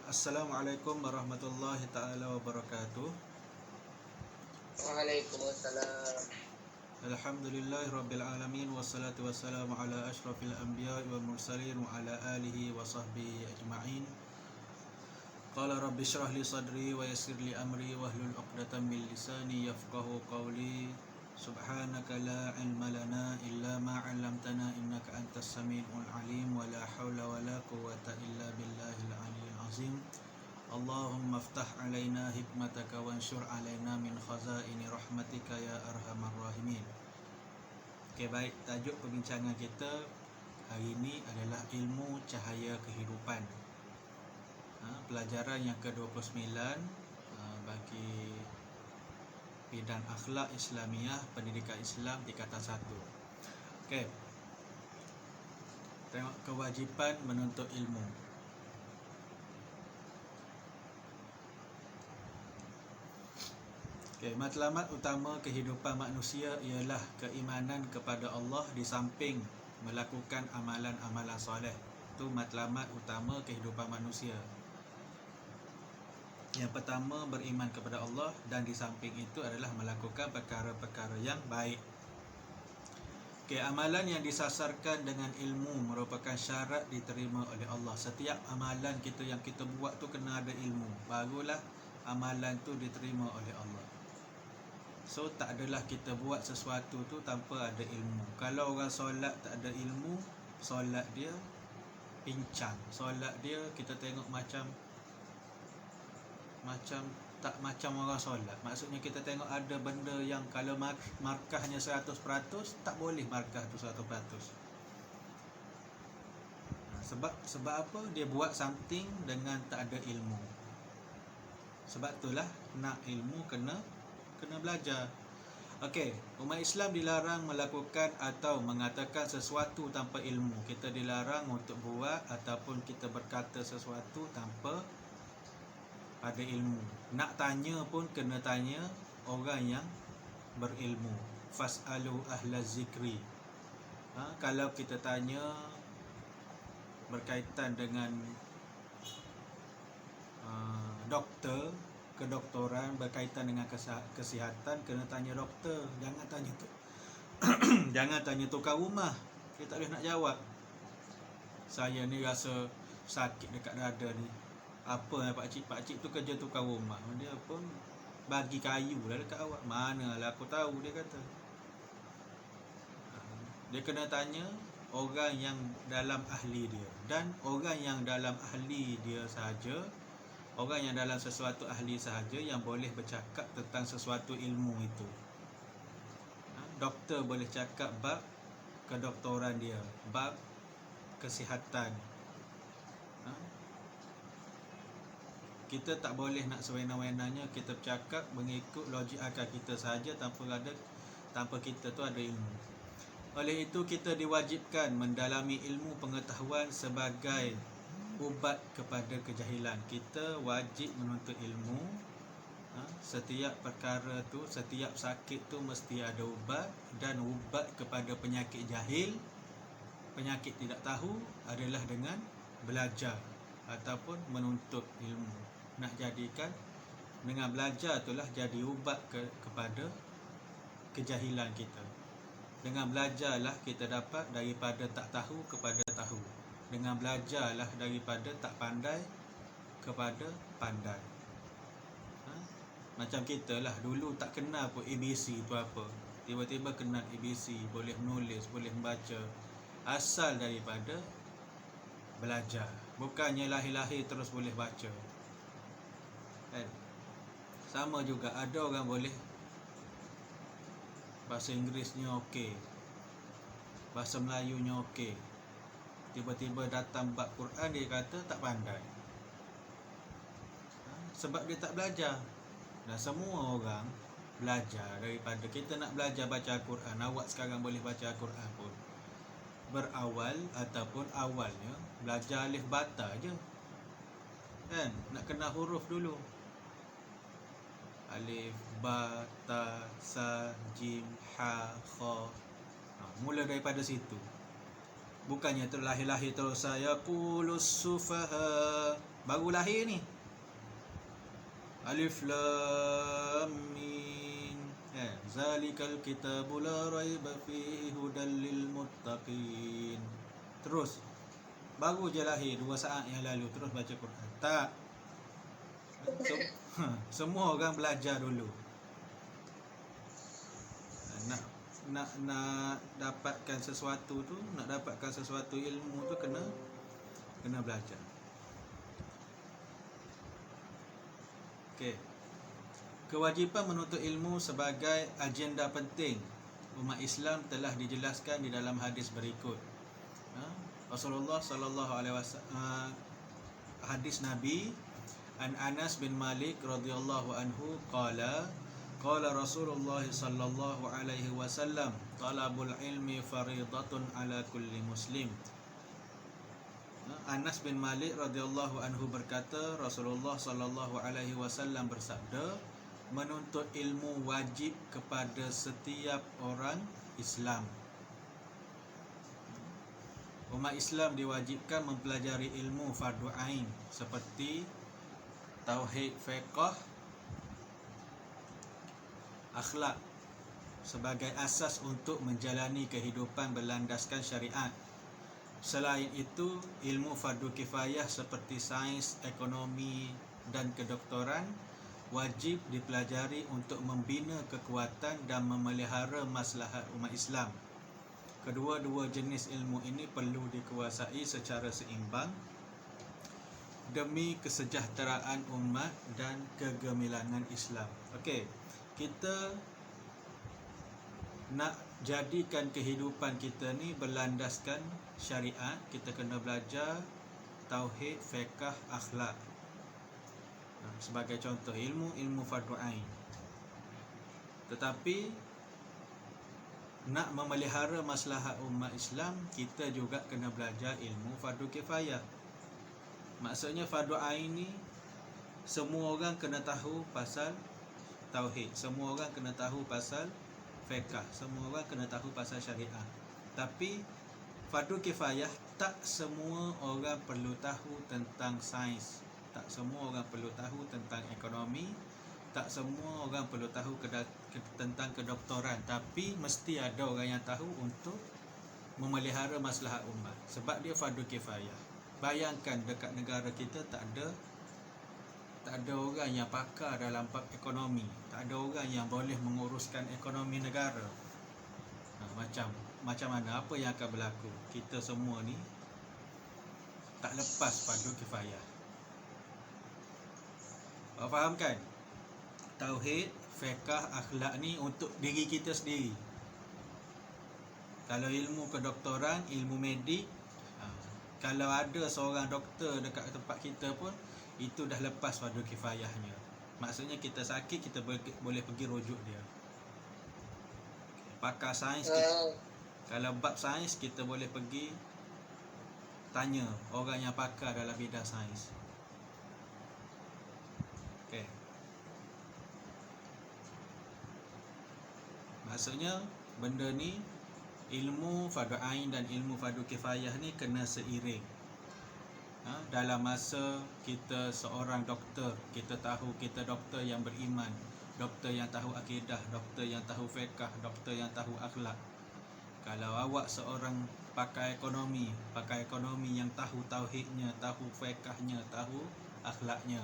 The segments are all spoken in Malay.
Assalamualaikum warahmatullahi ta'ala wabarakatuh. Waalaikumsalam. Alhamdulillahi rabbil alamin. Wassalatu wassalamu ala ashrafil anbiya wal mursalin wa ala alihi wa sahbihi ajma'in. Qala rabbi shrah li sadri wa yassir li amri wahlul 'uqdatam min lisani yafqahu qawli. Subhanaka la ilma lana illa ma 'allamtana innaka antas samiul alim wa la haula wa la quwwata illa billahil aliyyil azim. Allahumma aftah alaina hikmataka wansyur alaina min khazaini rahmatika ya arhamar rahimin. Okey, baik, tajuk perbincangan kita hari ini adalah ilmu cahaya kehidupan. Pelajaran yang ke-29 bagi bidang akhlak Islamiah, pendidikan Islam tingkatan 1. Okey. Tengok kewajipan menuntut ilmu. Okay, matlamat utama kehidupan manusia ialah keimanan kepada Allah di samping melakukan amalan-amalan soleh. Itu matlamat utama kehidupan manusia. Yang pertama, beriman kepada Allah, dan di samping itu adalah melakukan perkara-perkara yang baik. Okay, amalan yang disasarkan dengan ilmu merupakan syarat diterima oleh Allah. Setiap amalan kita yang kita buat tu kena ada ilmu, barulah amalan tu diterima oleh Allah. So tak adalah kita buat sesuatu tu tanpa ada ilmu. Kalau orang solat tak ada ilmu, solat dia pincang. Solat dia kita tengok macam tak macam orang solat. Maksudnya kita tengok ada benda yang kalau markahnya 100%, tak boleh markah tu 100%. Sebab apa? Dia buat something dengan tak ada ilmu. Sebab itulah nak ilmu kena belajar. Okey, umat Islam dilarang melakukan atau mengatakan sesuatu tanpa ilmu. Kita dilarang untuk buat ataupun kita berkata sesuatu tanpa ada ilmu. Nak tanya pun kena tanya orang yang berilmu. Fas'alu ahla zikri. Kalau kita tanya berkaitan dengan doktor, kedoktoran, berkaitan dengan kesihatan, kena tanya doktor. Jangan tanya tu jangan tanya tukang rumah. Dia tak boleh nak jawab. Saya ni rasa sakit dekat dada ni. Apa pakcik tu kerja tukang rumah. Dia pun bagi kayu lah dekat awak. Manalah aku tahu, dia kata. Dia kena tanya orang yang dalam ahli dia. Dan orang yang dalam ahli dia sahaja, orang yang dalam sesuatu ahli sahaja yang boleh bercakap tentang sesuatu ilmu itu. Doktor boleh cakap bab kedoktoran dia, bab kesihatan. Kita tak boleh nak sewenang-wenangnya kita bercakap mengikut logik akal kita sahaja tanpa kita tu ada ilmu. Oleh itu kita diwajibkan mendalami ilmu pengetahuan sebagai ubat kepada kejahilan. Kita wajib menuntut ilmu. Setiap perkara tu, setiap sakit tu mesti ada ubat. Dan ubat kepada penyakit jahil, penyakit tidak tahu, adalah dengan belajar ataupun menuntut ilmu. Nak jadikan dengan belajar itulah jadi ubat kepada kejahilan kita. Dengan belajarlah kita dapat daripada tak tahu kepada tahu. Dengan belajarlah daripada tak pandai kepada pandai. Macam kita lah, dulu tak kenal pun ABC tu apa. Tiba-tiba kenal ABC, boleh menulis, boleh membaca. Asal daripada belajar. Bukannya lahir-lahir terus boleh baca. Sama juga, ada orang boleh bahasa Inggerisnya okey, bahasa Melayunya okey, tiba-tiba datang bab Quran dia kata tak pandai. Sebab dia tak belajar. Dan semua orang belajar daripada kita nak belajar baca Al-Quran. Awak sekarang boleh baca Al-Quran pun berawal ataupun awalnya belajar alif bata je. Kan? Nak kenal huruf dulu. Alif, ba, ta, sa, jim, ha, kha. Mula daripada situ. Bukannya terlahir-lahir terus saya qulus sufaha, baru lahir ni. Alif lam mim. Zalikal kitabu la raiba fihi hudal lil muttaqin. Terus baru je lahir 2 saat yang lalu terus baca Quran. Tak. Semua orang belajar dulu. Nak dapatkan sesuatu tu, nak dapatkan sesuatu ilmu tu kena belajar. Okey. Kewajipan menuntut ilmu sebagai agenda penting umat Islam telah dijelaskan di dalam hadis berikut. Rasulullah sallallahu alaihi wasallam, hadis Nabi an Anas bin Malik radhiyallahu anhu qala Rasulullah sallallahu alaihi wasallam talabul ilmi faridatun ala kulli muslim. Anas bin Malik radhiyallahu anhu berkata, Rasulullah sallallahu alaihi wasallam bersabda, menuntut ilmu wajib kepada setiap orang Islam. Umat Islam diwajibkan mempelajari ilmu fardu ain seperti tauhid, fiqh, akhlak sebagai asas untuk menjalani kehidupan berlandaskan syariat. Selain itu, ilmu fardu kifayah seperti sains, ekonomi dan kedoktoran wajib dipelajari untuk membina kekuatan dan memelihara maslahat umat Islam. Kedua-dua jenis ilmu ini perlu dikuasai secara seimbang demi kesejahteraan umat dan kegemilangan Islam. Okey, kita nak jadikan kehidupan kita ni berlandaskan syariat, kita kena belajar tauhid, fiqh, akhlak. Sebagai contoh, ilmu fardu ain. Tetapi nak memelihara maslahat umat Islam, kita juga kena belajar ilmu fardu kifayah. Maksudnya fardu ain ni semua orang kena tahu pasal tauhid, semua orang kena tahu pasal fiqh, semua orang kena tahu pasal syariah. Tapi fardu kifayah, tak semua orang perlu tahu tentang sains, tak semua orang perlu tahu tentang ekonomi, tak semua orang perlu tahu tentang kedoktoran. Tapi mesti ada orang yang tahu untuk memelihara maslahat umat, sebab dia fardu kifayah. Bayangkan dekat negara kita tak ada orang yang pakar dalam bab ekonomi, tak ada orang yang boleh menguruskan ekonomi negara. Macam mana, apa yang akan berlaku? Kita semua ni tak lepas fardu kifayah. Faham kan? Tauhid, fiqh, akhlak ni untuk diri kita sendiri. Kalau ilmu kedoktoran, ilmu medik, kalau ada seorang doktor dekat tempat kita pun, itu dah lepas fardu kifayahnya. Maksudnya kita sakit, kita boleh pergi rujuk dia. Pakar sains, kalau bab sains, kita boleh pergi tanya orang yang pakar dalam bidang sains. Okay. Maksudnya benda ni, ilmu fardu ain dan ilmu fardu kifayah ni kena seiring. Dalam masa kita seorang doktor, kita tahu kita doktor yang beriman, doktor yang tahu akidah, doktor yang tahu fiqh, doktor yang tahu akhlak. Kalau awak seorang pakar ekonomi yang tahu tauhidnya, tahu fiqhnya, tahu akhlaknya.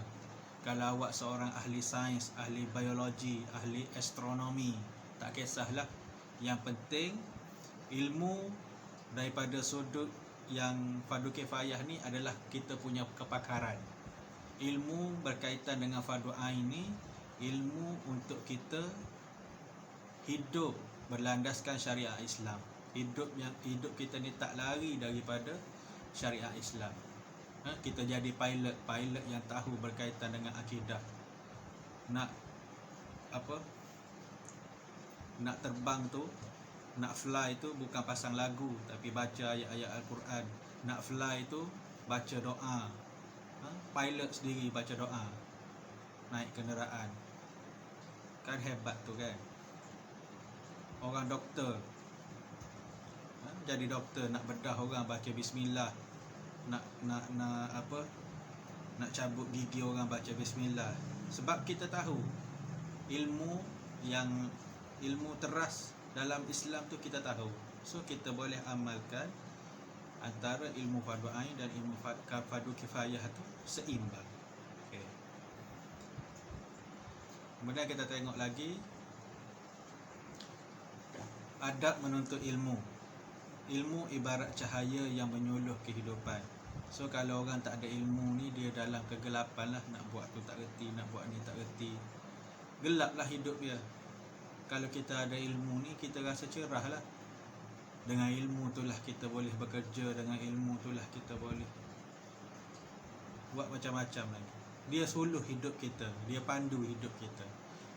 Kalau awak seorang ahli sains, ahli biologi, ahli astronomi, tak kisahlah. Yang penting ilmu daripada sudut yang fardu kifayah ni adalah kita punya kepakaran. Ilmu berkaitan dengan fardu ain ni, ilmu untuk kita hidup berlandaskan syariat Islam. Hidup kita ni tak lari daripada syariat Islam. Kita jadi pilot yang tahu berkaitan dengan akidah. Nak terbang tu, nak fly tu bukan pasang lagu, tapi baca ayat-ayat Al-Quran. Nak fly tu baca doa. Pilot sendiri baca doa naik kenderaan. Kan hebat tu kan. Orang doktor Jadi doktor nak bedah orang baca bismillah, nak cabut gigi orang baca bismillah. Sebab kita tahu ilmu teras dalam Islam tu kita tahu. So kita boleh amalkan antara ilmu fardu ain dan ilmu fardu kifayah tu seimbang. Okay. Kemudian kita tengok lagi adab menuntut ilmu. Ilmu ibarat cahaya yang menyuluh kehidupan. So kalau orang tak ada ilmu ni, dia dalam kegelapan lah. Nak buat tu tak reti, nak buat ni tak reti, gelap lah hidup dia. Kalau kita ada ilmu ni, kita rasa cerah lah. Dengan ilmu tu lah kita boleh bekerja, dengan ilmu tu lah kita boleh buat macam-macam lagi. Dia suluh hidup kita, dia pandu hidup kita.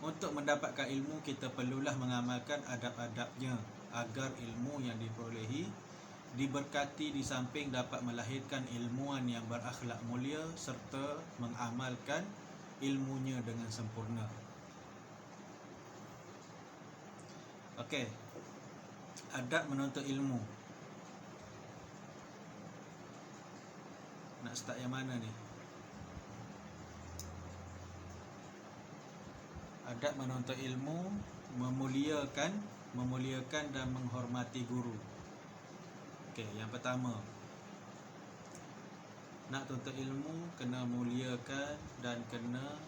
Untuk mendapatkan ilmu, kita perlulah mengamalkan adab-adabnya, agar ilmu yang diperolehi diberkati, di samping dapat melahirkan ilmuwan yang berakhlak mulia serta mengamalkan ilmunya dengan sempurna. Okey. Adab menuntut ilmu. Nak start yang mana ni? Adab menuntut ilmu, memuliakan dan menghormati guru. Okey, yang pertama, nak tuntut ilmu kena muliakan dan kena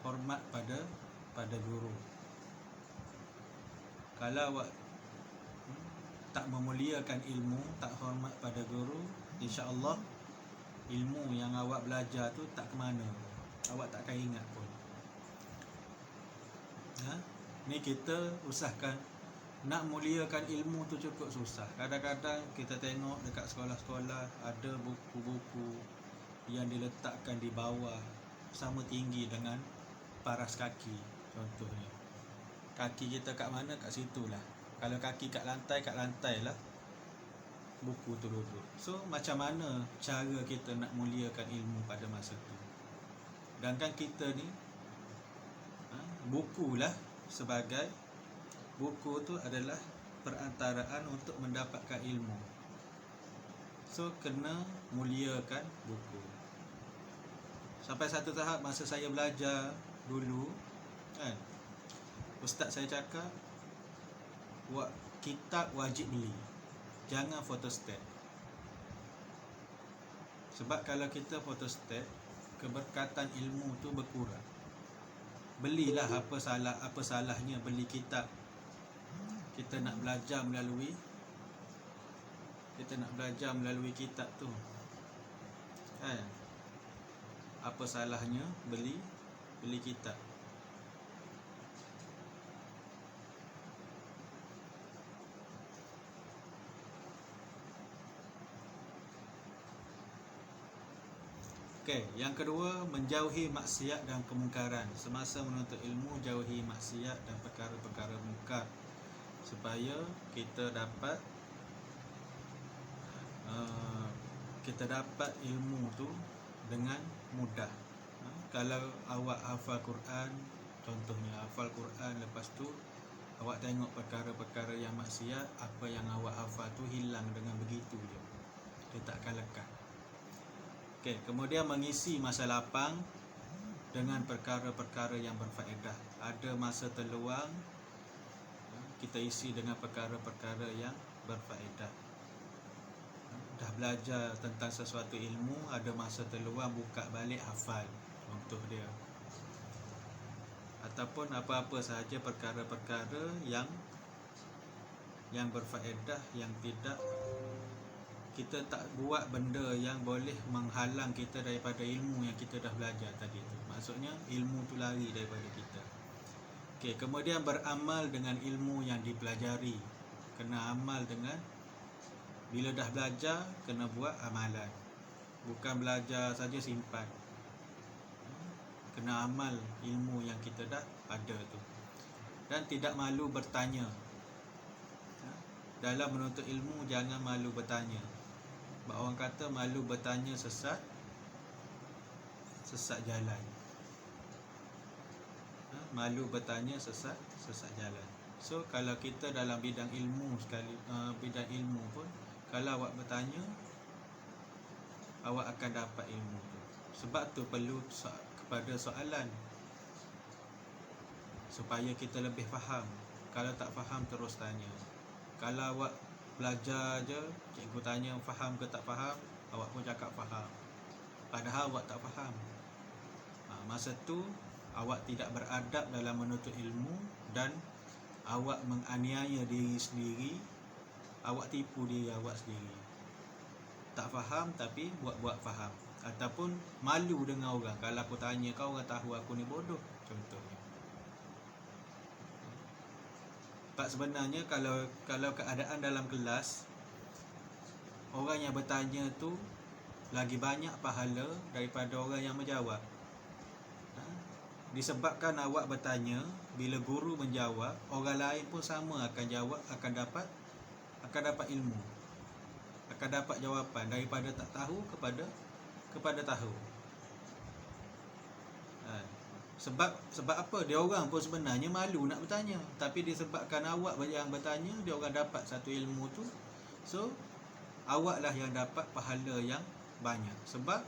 hormat pada guru. Kalau awak tak memuliakan ilmu, tak hormat pada guru, insya-Allah ilmu yang awak belajar tu tak ke mana. Awak takkan ingat pun. Ni kita usahakan nak muliakan ilmu tu cukup susah. Kadang-kadang kita tengok dekat sekolah-sekolah ada buku-buku yang diletakkan di bawah sama tinggi dengan paras kaki. Contohnya, kaki kita kat mana, kat situ lah. Kalau kaki kat lantai lah buku tu duduk. So macam mana cara kita nak muliakan ilmu pada masa tu? Sedangkan kita ni buku tu adalah perantaraan untuk mendapatkan ilmu. So kena muliakan buku. Sampai satu tahap masa saya belajar dulu kan, ustaz saya cakap kitab wajib beli, jangan photostat. Sebab kalau kita photostat, keberkatan ilmu tu berkurang. Belilah, apa salahnya beli kitab. Kita nak belajar melalui kitab tu kan? Apa salahnya beli kitab? Okey, yang kedua, menjauhi maksiat dan kemungkaran. Semasa menuntut ilmu, jauhi maksiat dan perkara-perkara mungkar, supaya kita dapat ilmu tu dengan mudah. Kalau awak hafal Quran, contohnya hafal Quran, lepas tu awak tengok perkara-perkara yang maksiat, apa yang awak hafal tu hilang dengan begitu je. Dia tak akan lekat. Okey, kemudian mengisi masa lapang dengan perkara-perkara yang berfaedah. Ada masa terluang, kita isi dengan perkara-perkara yang berfaedah. Dah belajar tentang sesuatu ilmu, ada masa terluang, buka balik hafal, contoh dia. Ataupun apa-apa sahaja perkara-perkara yang berfaedah, yang tidak, kita tak buat benda yang boleh menghalang kita daripada ilmu yang kita dah belajar tadi tu. Maksudnya ilmu tu lari daripada kita. Okey, kemudian beramal dengan ilmu yang dipelajari. Kena amal dengan, bila dah belajar, kena buat amalan. Bukan belajar saja simpan. Kena amal ilmu yang kita dah ada tu. Dan tidak malu bertanya. Dalam menuntut ilmu, jangan malu bertanya. Orang kata malu bertanya sesat jalan. Malu bertanya sesat jalan. So kalau kita dalam bidang ilmu sekali, bidang ilmu pun, kalau awak bertanya, awak akan dapat ilmu tu. Sebab tu perlu kepada soalan supaya kita lebih faham. Kalau tak faham terus tanya. Kalau awak belajar je, cikgu tanya faham ke tak faham, awak pun cakap faham, padahal awak tak faham. Masa tu awak tidak beradab dalam menuntut ilmu dan awak menganiaya diri sendiri, awak tipu diri awak sendiri. Tak faham tapi buat-buat faham, ataupun malu dengan orang. Kalau aku tanya kau, orang tahu aku ni bodoh, contohnya. Sebab sebenarnya kalau keadaan dalam kelas, orang yang bertanya tu lagi banyak pahala daripada orang yang menjawab. Disebabkan awak bertanya, bila guru menjawab, orang lain pun sama akan jawab, akan dapat ilmu, akan dapat jawapan daripada tak tahu kepada tahu. Sebab apa? Dia orang pun sebenarnya malu nak bertanya, tapi disebabkan awak yang bertanya, dia orang dapat satu ilmu tu. So awaklah yang dapat pahala yang banyak. Sebab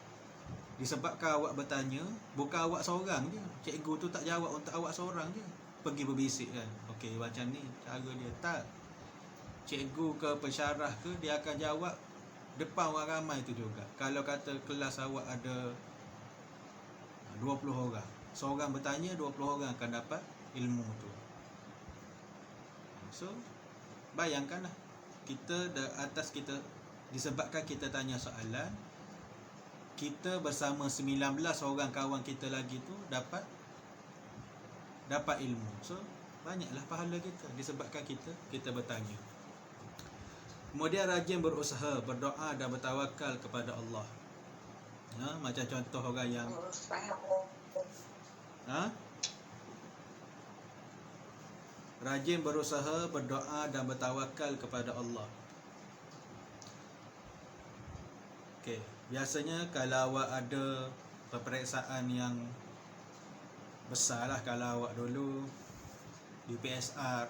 disebabkan awak bertanya, bukan awak seorang je. Cikgu tu tak jawab untuk awak seorang je, pergi berbisik kan, okey macam ni cara dia. Tak, cikgu ke pensyarah ke, dia akan jawab depan orang ramai tu juga. Kalau kata kelas awak ada 20 orang, seorang bertanya, 20 orang akan dapat ilmu tu. So bayangkanlah, kita atas kita, disebabkan kita tanya soalan, kita bersama 19 orang kawan kita lagi tu dapat ilmu. So banyaklah pahala kita disebabkan kita bertanya. Kemudian rajin berusaha, berdoa dan bertawakal kepada Allah. Macam contoh orang yang rajin berusaha, berdoa dan bertawakal kepada Allah. Okey, biasanya kalau awak ada peperiksaan yang besar lah, kalau awak dulu UPSR,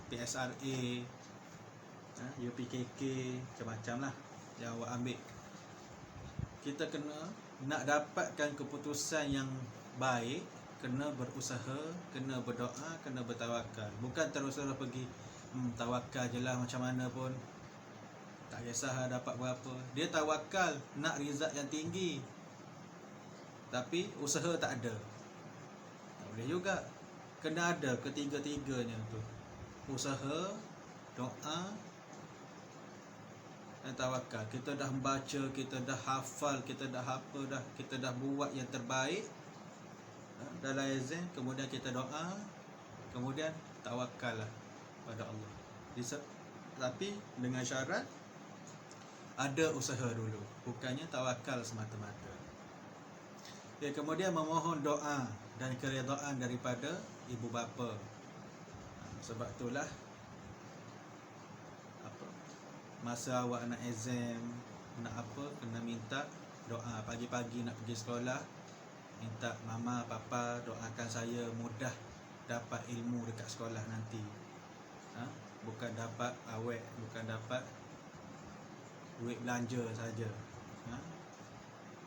PSRA, UPKK, macam-macam lah yang awak ambil, kita kena nak dapatkan keputusan yang baik, kena berusaha, kena berdoa, kena bertawakal. Bukan terus-terus pergi tawakal je lah macam mana pun, tak kisah dapat berapa. Dia tawakal nak result yang tinggi, tapi usaha tak ada, tak boleh juga. Kena ada ketiga-tiganya tu, usaha, doa dan tawakal. Kita dah membaca, kita dah hafal, kita dah apa dah, kita dah buat yang terbaik dalam exam, kemudian kita doa, kemudian tawakal lah pada Allah. Tapi dengan syarat ada usaha dulu, bukannya tawakal semata-mata. Kemudian memohon doa dan keredaan daripada ibu bapa. Sebab itulah masa awak nak exam, nak apa, kena minta doa. Pagi-pagi nak pergi sekolah, minta mama, papa doakan saya mudah dapat ilmu dekat sekolah nanti. Bukan dapat awet, bukan dapat duit belanja saja.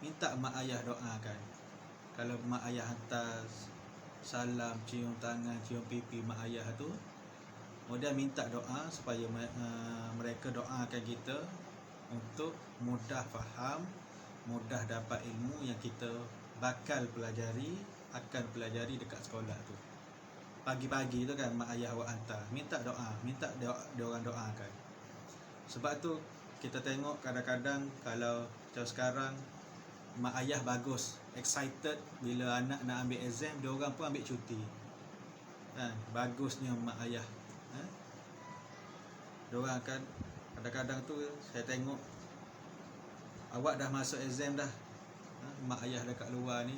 Minta mak ayah doakan. Kalau mak ayah hantar salam, cium tangan, cium pipi mak ayah tu, kemudian minta doa supaya mereka doakan kita untuk mudah faham, mudah dapat ilmu yang kita bakal pelajari, akan pelajari dekat sekolah tu. Pagi-pagi tu kan mak ayah awak hantar, minta doa, minta dia orang doakan. Sebab tu kita tengok kadang-kadang kalau macam sekarang, mak ayah bagus, excited bila anak nak ambil exam, dia orang pun ambil cuti. Bagusnya mak ayah. Diorang akan kadang-kadang tu saya tengok awak dah masuk exam dah, mak ayah dekat luar ni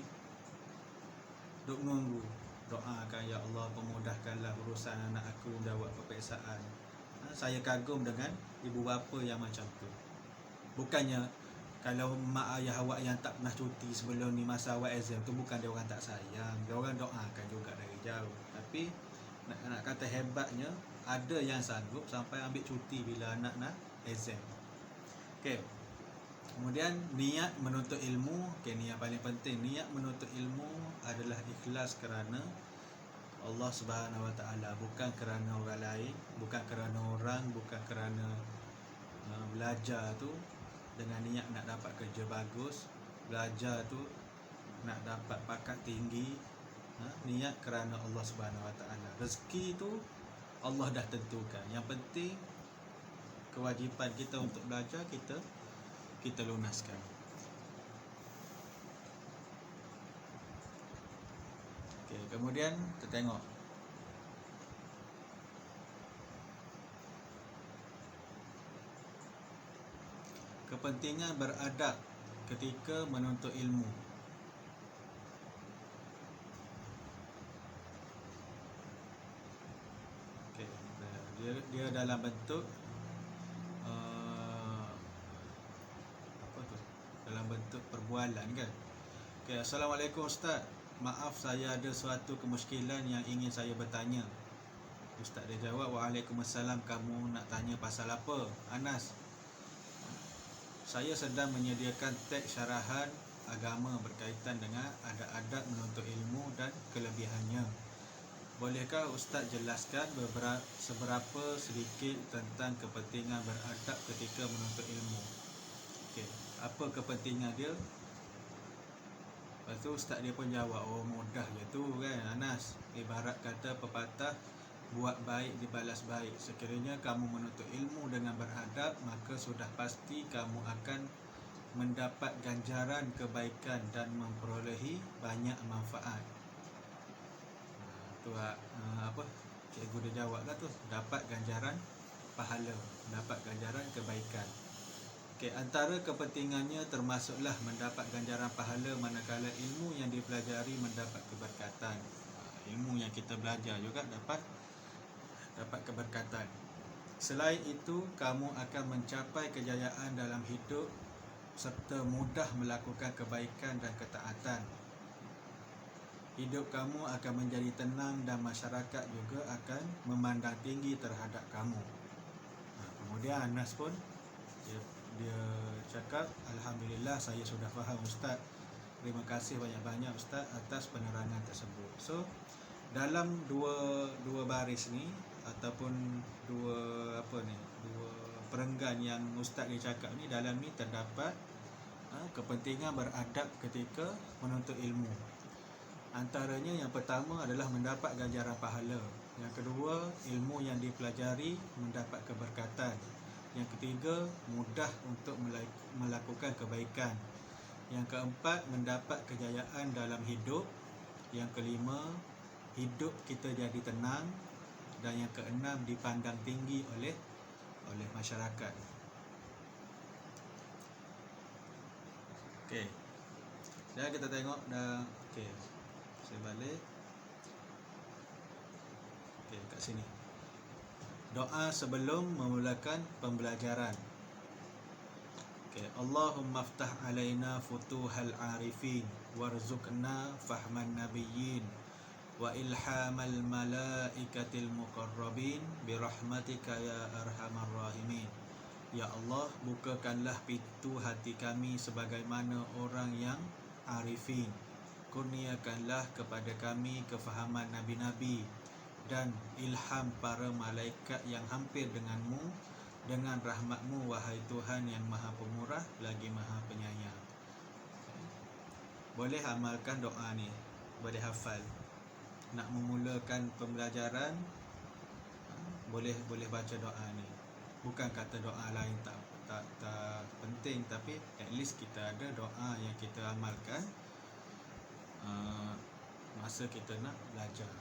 duk menunggu, doakan, ya Allah pemudahkanlah urusan anak aku jawab peperiksaan. Saya kagum dengan ibu bapa yang macam tu. Bukannya kalau mak ayah awak yang tak pernah cuti sebelum ni masa awak exam tu, bukan dia orang tak sayang, dia orang doakan juga dari jauh. Tapi nak kata hebatnya, ada yang sanggup sampai ambil cuti bila anak nak exam. Okey. Kemudian niat menuntut ilmu, ni yang paling penting. Niat menuntut ilmu adalah ikhlas kerana Allah Subhanahu Wa Taala, bukan kerana orang lain, bukan kerana orang, bukan kerana belajar tu dengan niat nak dapat kerja bagus, belajar tu nak dapat pangkat tinggi, niat kerana Allah Subhanahu Wa Taala. Rezeki tu Allah dah tentukan. Yang penting kewajipan kita untuk belajar kita lunaskan. Okey, kemudian kita tengok kepentingan beradab ketika menuntut ilmu. Okey, dia dalam bentuk dalam bentuk perbualan kan. Okay, Assalamualaikum Ustaz, maaf saya ada suatu kemusykilan yang ingin saya bertanya. Ustaz dia jawab, Waalaikumsalam, kamu nak tanya pasal apa? Anas, saya sedang menyediakan teks syarahan agama berkaitan dengan adab-adab menuntut ilmu dan kelebihannya. Bolehkah Ustaz jelaskan seberapa sedikit tentang kepentingan beradab ketika menuntut ilmu? Okey, apa kepentingan dia? Lepas tu Ustaz dia pun jawab, oh mudah je tu kan Anas. Ibarat kata pepatah, buat baik dibalas baik. Sekiranya kamu menuntut ilmu dengan beradab, maka sudah pasti kamu akan mendapat ganjaran kebaikan dan memperolehi banyak manfaat. Tu apa cikgu dia jawab lah tu, dapat ganjaran pahala, dapat ganjaran kebaikan. Okey, antara kepentingannya termasuklah mendapat ganjaran pahala manakala ilmu yang dipelajari mendapat keberkatan. Ilmu yang kita belajar juga dapat keberkatan. Selain itu, kamu akan mencapai kejayaan dalam hidup serta mudah melakukan kebaikan dan ketaatan. Hidup kamu akan menjadi tenang dan masyarakat juga akan memandang tinggi terhadap kamu. Kemudian Anas pun dia cakap, Alhamdulillah saya sudah faham Ustaz. Terima kasih banyak-banyak Ustaz atas penerangan tersebut. So, dalam dua baris ni ataupun dua perenggan yang Ustaz dia cakap ni, dalam ni terdapat kepentingan beradab ketika menuntut ilmu. Antaranya yang pertama adalah mendapat ganjaran pahala. Yang kedua, ilmu yang dipelajari mendapat keberkatan. Yang ketiga, mudah untuk melakukan kebaikan. Yang keempat, mendapat kejayaan dalam hidup. Yang kelima, hidup kita jadi tenang. Dan yang keenam, dipandang tinggi oleh masyarakat. Okey. Dan kita tengok dah. Okey. Saya balik. Okey, kat sini. Doa sebelum memulakan pembelajaran. Okay. Allahumma aftah alaina futuhal arifin warzuqna fahman nabiyyin wa ilhamal malaikatil muqarrabin birahmatika ya arhamar rahimin. Ya Allah, bukakanlah pintu hati kami sebagaimana orang yang arifin. Kurniakanlah kepada kami kefahaman nabi-nabi dan ilham para malaikat yang hampir denganmu dengan rahmatmu, wahai Tuhan yang maha pemurah lagi maha penyayang. Boleh amalkan doa ni, boleh hafal. Nak memulakan pembelajaran, boleh baca doa ni. Bukan kata doa lain tak penting, tapi at least kita ada doa yang kita amalkan masa kita nak belajar.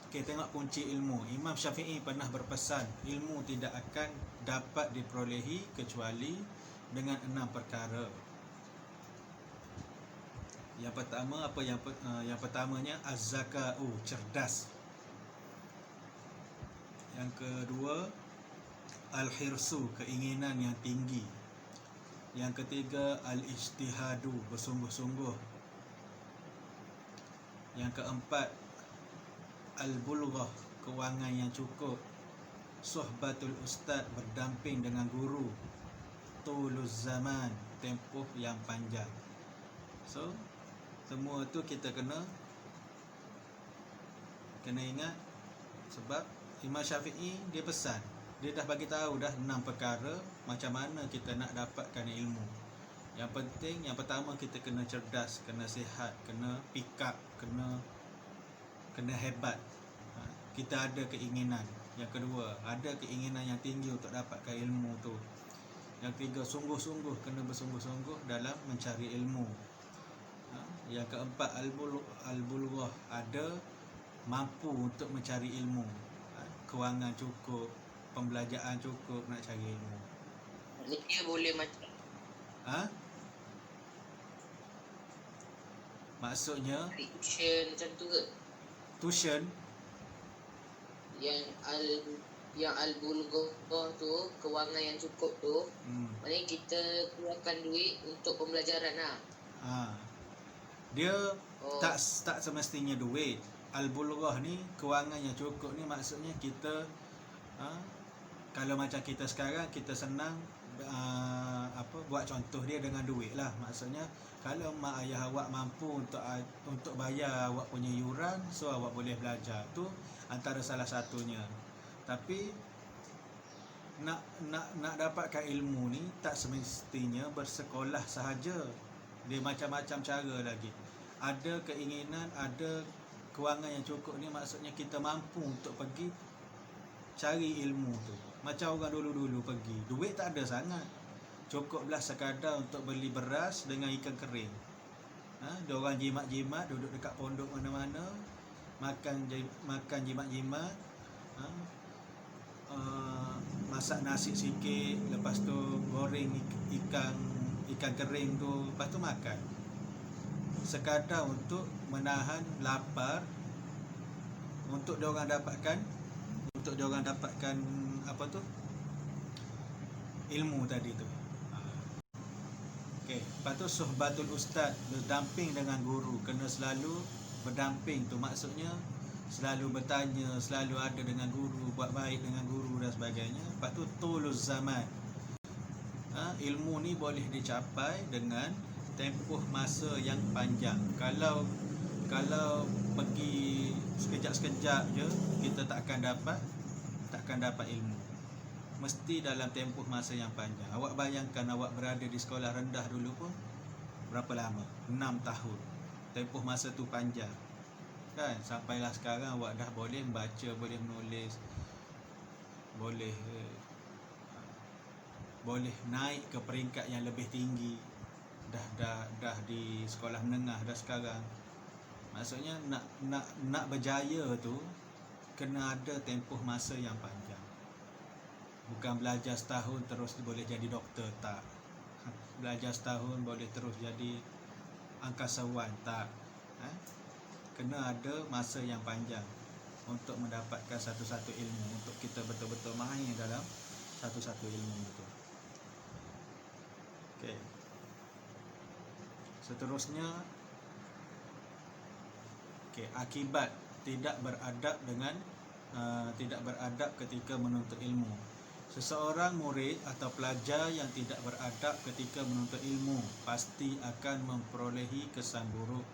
Okay, tengok kunci ilmu. Imam Syafi'i pernah berpesan, ilmu tidak akan dapat diperolehi kecuali dengan 6 perkara. Yang pertama yang pertamanya az-zaka'u, cerdas. Yang kedua al-hirsu, keinginan yang tinggi. Yang ketiga al-ijtihadu, bersungguh-sungguh. Yang keempat al-bulghah, kewangan yang cukup. Suhbatul ustad, berdamping dengan guru. Tuluz zaman, tempoh yang panjang. So semua tu kita kena ingat, sebab Imam Syafi'i dia pesan, dia dah bagi tahu dah 6 perkara macam mana kita nak dapatkan ilmu. Yang penting, yang pertama kita kena cerdas, kena sihat, kena pick up, kena hebat. Kita ada keinginan. Yang kedua, ada keinginan yang tinggi untuk dapatkan ilmu tu. Yang ketiga, sungguh-sungguh, kena bersungguh-sungguh dalam mencari ilmu. Yang keempat, al-bulughah, ada mampu untuk mencari ilmu. Kewangan cukup, pembelajaran cukup nak cari ilmu. Dia boleh macam maksudnya tuition macam tu ke? Tuition yang al-bulughah tu, kewangan yang cukup tu, maknanya kita keluarkan duit untuk pembelajaran lah. Dia tak semestinya duit. Al-bulughah ni, kewangan yang cukup ni maksudnya kita kalau macam kita sekarang, kita senang buat contoh dia dengan duit lah. Maksudnya kalau mak ayah awak mampu untuk bayar awak punya yuran, so awak boleh belajar. Tu antara salah satunya. Tapi nak dapatkan ilmu ni tak semestinya bersekolah sahaja. Dia macam-macam cara lagi. Ada keinginan, ada kewangan yang cukup ni maksudnya kita mampu untuk pergi cari ilmu tu. Macam orang dulu-dulu pergi, duit tak ada sangat, cukuplah sekadar untuk beli beras dengan ikan kering. Diorang jimat-jimat, duduk dekat pondok mana-mana, makan jimat-jimat, masak nasi sikit, lepas tu goreng ikan kering tu, lepas tu makan, sekadar untuk menahan lapar, untuk diorang dapatkan ilmu tadi tu. Okey, lepas tu suhbatul ustad, berdamping dengan guru, kena selalu berdamping tu maksudnya selalu bertanya, selalu ada dengan guru, buat baik dengan guru dan sebagainya. Lepas tu tuluz zaman, ilmu ni boleh dicapai dengan tempoh masa yang panjang. Kalau pergi sekejap-sekejap je, kita takkan dapat ilmu. Mesti dalam tempoh masa yang panjang. Awak bayangkan awak berada di sekolah rendah dulu pun berapa lama? 6 tahun. Tempoh masa tu panjang, kan? Sampailah sekarang awak dah boleh membaca, boleh menulis, boleh naik ke peringkat yang lebih tinggi. Dah di sekolah menengah dah sekarang. Maksudnya nak berjaya tu kena ada tempoh masa yang panjang. Bukan belajar setahun terus boleh jadi doktor, tak. Belajar setahun boleh terus jadi angkasawan, tak. Kena ada masa yang panjang untuk mendapatkan satu-satu ilmu, untuk kita betul-betul mahir dalam satu-satu ilmu itu. Okey. Seterusnya, akibat tidak beradab ketika menuntut ilmu. Seseorang murid atau pelajar yang tidak beradab ketika menuntut ilmu pasti akan memperolehi kesan buruk.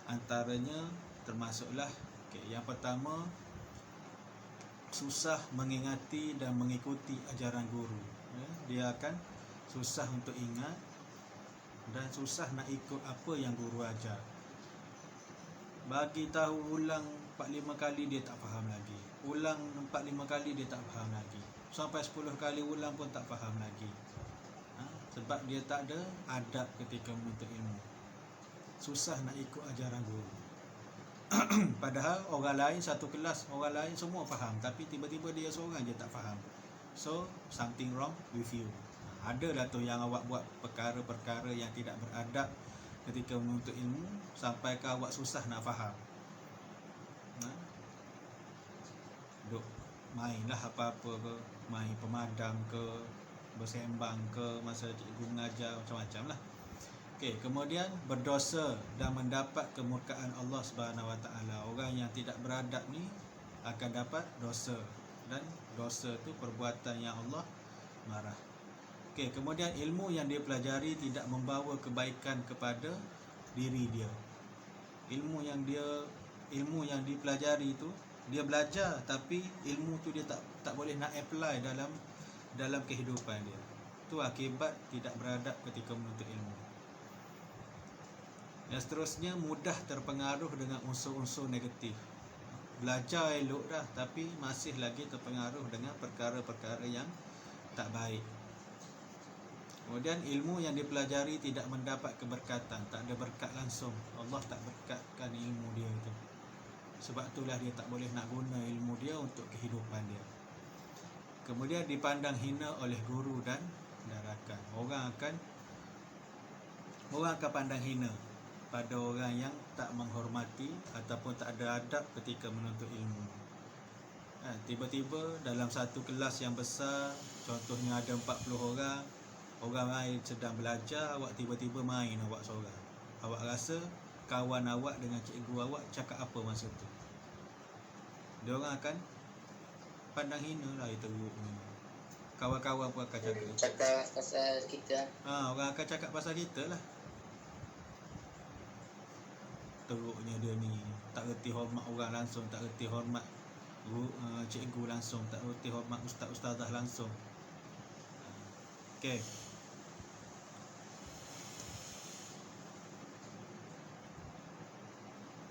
Antaranya termasuklah, yang pertama, susah mengingati dan mengikuti ajaran guru. Dia akan susah untuk ingat dan susah nak ikut apa yang guru ajar. Bagi tahu ulang 4-5 kali dia tak faham lagi. Ulang 4-5 kali dia tak faham lagi. Sampai 10 kali ulang pun tak faham lagi. Sebab dia tak ada adab ketika menuntut ilmu. Susah nak ikut ajaran guru. Padahal orang lain satu kelas, orang lain semua faham, tapi tiba-tiba dia seorang je tak faham. So, something wrong with you. Adalah tu yang awak buat perkara-perkara yang tidak beradab ketika menuntut ilmu, sampai ke awak susah nak faham. Duk mainlah apa-apa ke, main pemadam ke, bersembang ke masa cikgu mengajar, macam-macam lah. Okey, kemudian berdosa dan mendapat kemurkaan Allah Subhanahu Wa Taala. Orang yang tidak beradab ni akan dapat dosa, dan dosa tu perbuatan yang Allah marah. Okey, kemudian ilmu yang dia pelajari tidak membawa kebaikan kepada diri dia. Ilmu yang dipelajari tu, dia belajar tapi ilmu tu dia tak boleh nak apply dalam kehidupan dia. Itu akibat tidak beradab ketika menuntut ilmu. Yang seterusnya, mudah terpengaruh dengan unsur-unsur negatif. Belajar elok dah tapi masih lagi terpengaruh dengan perkara-perkara yang tak baik. Kemudian ilmu yang dipelajari tidak mendapat keberkatan, tak ada berkat langsung. Allah tak berkatkan ilmu dia tu. Sebab itulah dia tak boleh nak guna ilmu dia untuk kehidupan dia. Kemudian dipandang hina oleh guru dan rakan. Orang akan pandang hina pada orang yang tak menghormati ataupun tak ada adab ketika menuntut ilmu. Tiba-tiba dalam satu kelas yang besar, contohnya ada 40 orang, orang lain sedang belajar, awak tiba-tiba main awak seorang. Awak rasa kawan awak dengan cikgu awak cakap apa masa tu? Dia orang akan pandang hina lah itu. Kawan-kawan pun akan cakap pasal kita. Orang akan cakap pasal kita lah. Teruknya dia ni, tak reti hormat orang langsung, tak reti hormat cikgu langsung, tak reti hormat ustaz-ustazah langsung. Okey.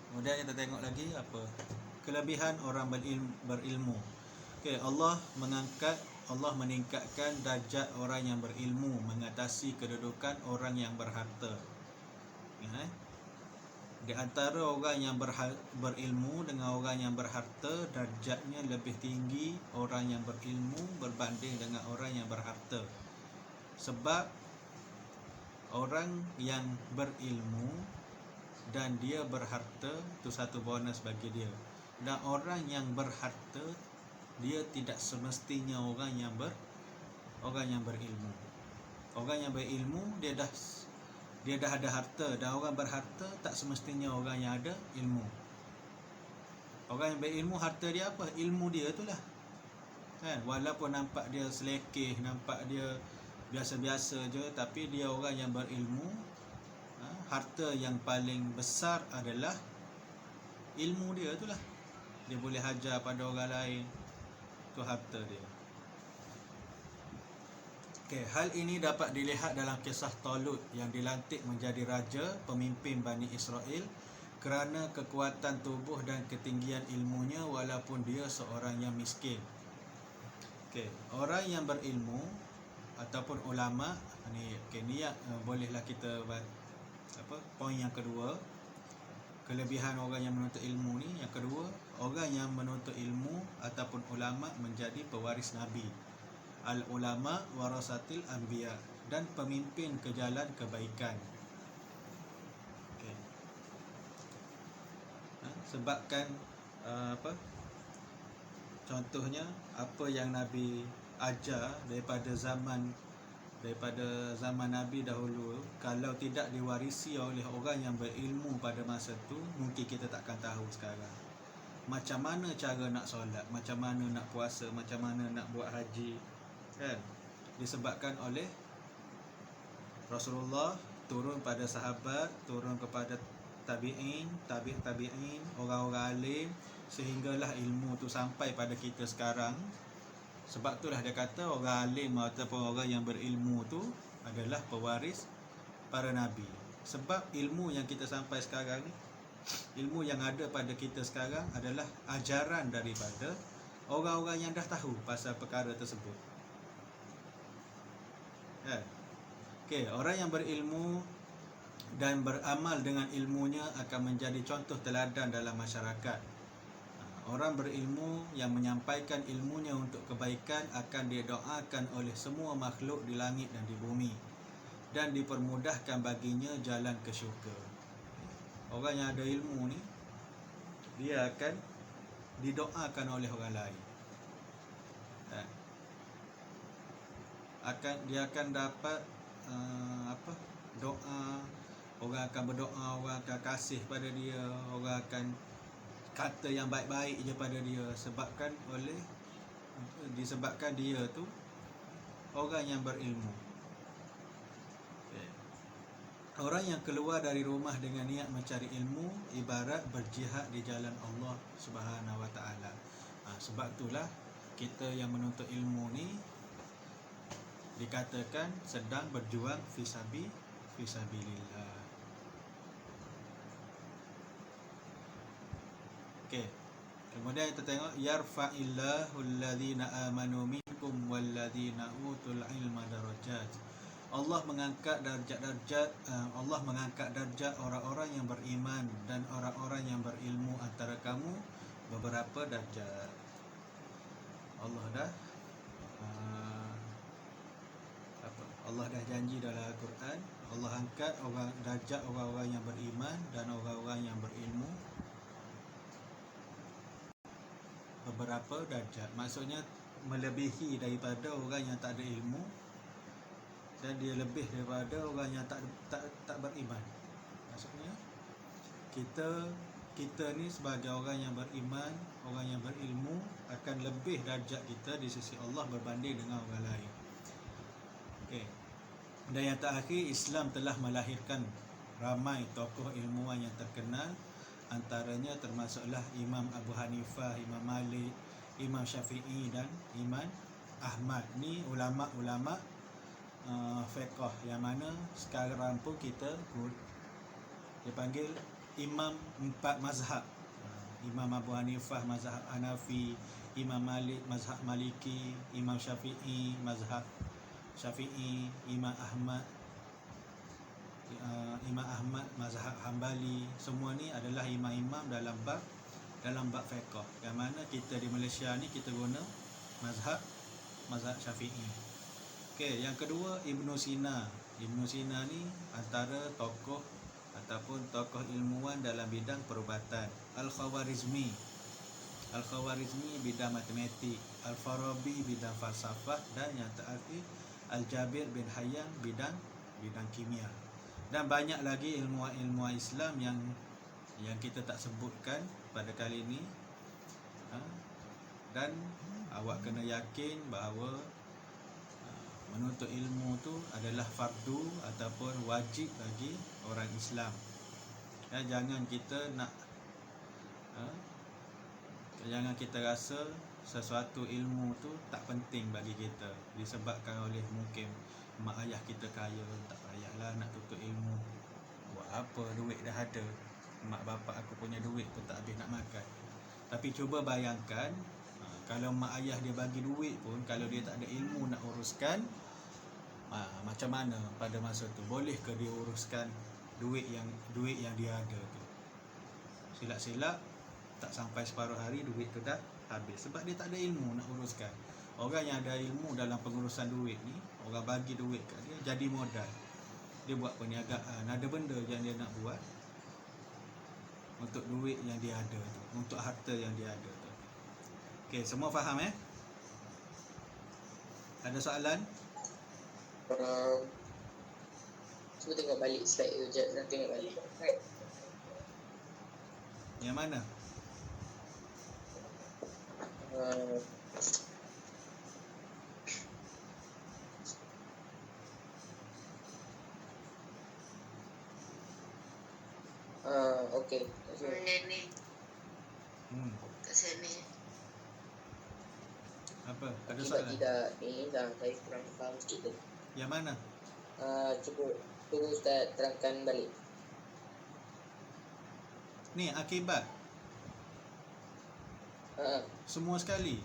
Kemudian kita tengok lagi apa? Kelebihan orang berilmu. Okey, Allah meningkatkan darjat orang yang berilmu, mengatasi kedudukan orang yang berharta. Di antara orang yang berilmu dengan orang yang berharta, darjatnya lebih tinggi orang yang berilmu berbanding dengan orang yang berharta. Sebab orang yang berilmu dan dia berharta itu satu bonus bagi dia. Dan orang yang berharta, dia tidak semestinya orang yang berilmu. Orang yang berilmu dia dah ada harta, dan orang berharta tak semestinya orang yang ada ilmu. Orang yang berilmu, harta dia apa? Ilmu dia itulah. Kan? Walaupun nampak dia selekeh, nampak dia biasa-biasa je, tapi dia orang yang berilmu. Harta yang paling besar adalah ilmu dia itulah. Dia boleh hajar pada orang lain. Itu harta dia. Okay, hal ini dapat dilihat dalam kisah Talut yang dilantik menjadi raja, pemimpin Bani Israel kerana kekuatan tubuh dan ketinggian ilmunya walaupun dia seorang yang miskin. Okay, orang yang berilmu ataupun ulama ni, bolehlah kita poin yang kedua, kelebihan orang yang menuntut ilmu ni. Yang kedua, orang yang menuntut ilmu ataupun ulama menjadi pewaris Nabi. Al-ulama warasatil anbiya, dan pemimpin ke jalan kebaikan. Okay. Sebabkan contohnya apa yang Nabi ajar daripada zaman Nabi dahulu, kalau tidak diwarisi oleh orang yang berilmu pada masa tu, mungkin kita takkan tahu sekarang macam mana cara nak solat, macam mana nak puasa, macam mana nak buat haji. Kan? Disebabkan oleh Rasulullah, turun pada sahabat, turun kepada tabi'in, tabi'in, orang-orang alim, sehinggalah ilmu tu sampai pada kita sekarang. Sebab itulah dia kata orang alim ataupun orang yang berilmu tu adalah pewaris para nabi. Sebab ilmu yang kita sampai sekarang ni, ilmu yang ada pada kita sekarang adalah ajaran daripada orang-orang yang dah tahu pasal perkara tersebut. Okay, orang yang berilmu dan beramal dengan ilmunya akan menjadi contoh teladan dalam masyarakat. Orang berilmu yang menyampaikan ilmunya untuk kebaikan akan didoakan oleh semua makhluk di langit dan di bumi, dan dipermudahkan baginya jalan ke syurga. Orang yang ada ilmu ni, dia akan didoakan oleh orang lain. Dia akan dapat doa, orang akan berdoa, orang akan kasih pada dia, orang akan kata yang baik-baik je pada dia, disebabkan dia tu orang yang berilmu. Okay. Orang yang keluar dari rumah dengan niat mencari ilmu ibarat berjihad di jalan Allah Subhanahu Wa Taala. Sebab itulah kita yang menuntut ilmu ni dikatakan sedang berjuang fisabilillah. Okey. Kemudian kita tengok yarfa'illahu alladhina amanu minkum walladhina utul ilma darajat. Allah mengangkat darjat orang-orang yang beriman dan orang-orang yang berilmu antara kamu beberapa darjat. Allah dah Allah dah janji dalam Al-Quran, Allah angkat darjat orang-orang yang beriman dan orang-orang yang berilmu beberapa darjat. Maksudnya melebihi daripada orang yang tak ada ilmu, dan dia lebih daripada orang yang tak beriman. Maksudnya kita ni sebagai orang yang beriman, orang yang berilmu akan lebih darjat kita di sisi Allah berbanding dengan orang lain. Okey. Dan yang terakhir, Islam telah melahirkan ramai tokoh ilmuwan yang terkenal. Antaranya termasuklah Imam Abu Hanifah, Imam Malik, Imam Syafi'i dan Imam Ahmad. Ni ulama-ulama fiqh yang mana sekarang pun kita dipanggil Imam 4 mazhab. Imam Abu Hanifah mazhab Hanafi, Imam Malik mazhab Maliki, Imam Syafi'i mazhab Syafi'i, Imam Ahmad mazhab Hambali. Semua ni adalah imam-imam dalam bab fiqh. Yang mana kita di Malaysia ni kita guna mazhab Syafi'i. Okey, yang kedua Ibnu Sina. Ibnu Sina ni antara tokoh ilmuwan dalam bidang perubatan. Al-Khawarizmi bidang matematik, Al-Farabi bidang falsafah, dan yang terakhir Al-Jabir bin Hayyan bidang kimia. Dan banyak lagi ilmuwan Islam yang kita tak sebutkan pada kali ini. Dan awak kena yakin bahawa menuntut ilmu tu adalah fardu ataupun wajib bagi orang Islam. Jangan kita rasa sesuatu ilmu tu tak penting bagi kita disebabkan oleh mungkin mak ayah kita kaya, tak payahlah nak tuntut ilmu. Buat apa, duit dah ada. Mak bapak aku punya duit pun tak habis nak makan. Tapi cuba bayangkan, kalau mak ayah dia bagi duit pun, kalau dia tak ada ilmu nak uruskan, macam mana pada masa tu? Boleh ke dia uruskan duit yang dia ada tu? Silap-silap tak sampai separuh hari duit tu dah habis, sebab dia tak ada ilmu nak uruskan. Orang yang ada ilmu dalam pengurusan duit ni, orang bagi duit kat dia jadi modal. Dia buat perniagaan, ada benda yang dia nak buat untuk duit yang dia ada tu, untuk harta yang dia ada tu. Okey, semua faham Ada soalan? Cuba tengok balik slide tu, jap nak tengok balik. Yang mana? Okey. Ni. Kat sini. Apa? Ada Akibat soalan? tidak ni dah saya kurang faham sikit tu. Yang mana? Cuba Ustaz terangkan balik. Ni akibat. Semua sekali.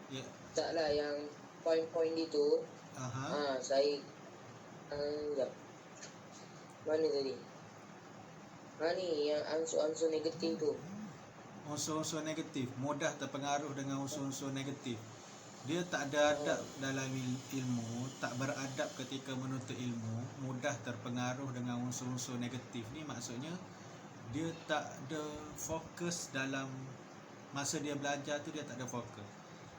Ya. Taklah yang poin-poin itu. Saya jap. Mana tadi? Ni yang unsur-unsur negatif tu. Unsur-unsur negatif, mudah terpengaruh dengan unsur-unsur negatif. Dia tak ada adab dalam ilmu, tak beradab ketika menuntut ilmu, mudah terpengaruh dengan unsur-unsur negatif ni. Maksudnya dia tak ada fokus dalam masa dia belajar tu, dia tak ada fokus.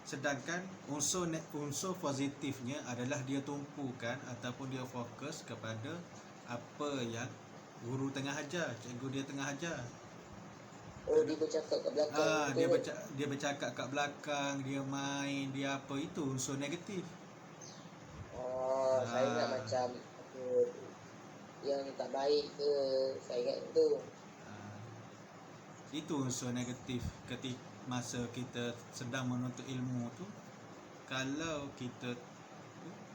Sedangkan unsur positifnya adalah dia tumpukan ataupun dia fokus kepada apa yang guru tengah ajar, cikgu dia tengah ajar. Oh, dia bercakap kat belakang. Dia bercakap kat belakang, dia main, dia apa, itu unsur negatif. Saya ingat macam yang tak baik ke, saya ingat tu. Itu unsur negatif ketika masa kita sedang menuntut ilmu tu. Kalau kita,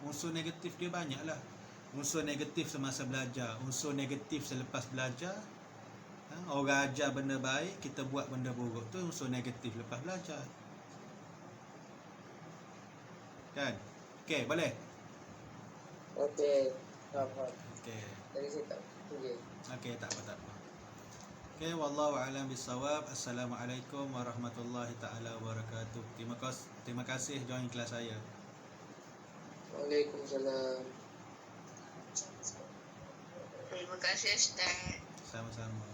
unsur negatif dia banyak lah. Unsur negatif semasa belajar, unsur negatif selepas belajar. Orang ajar benda baik, kita buat benda buruk, tu unsur negatif lepas belajar. Kan? Okey, boleh? Okey, faham. Okey. Dari saya tak boleh. Okey, tak apa. Okey, wallahu a'lam bissawab. Assalamualaikum warahmatullahi taala wabarakatuh. Terima kasih join kelas saya. Waalaikumsalam. Terima kasih Ustaz. Sama-sama.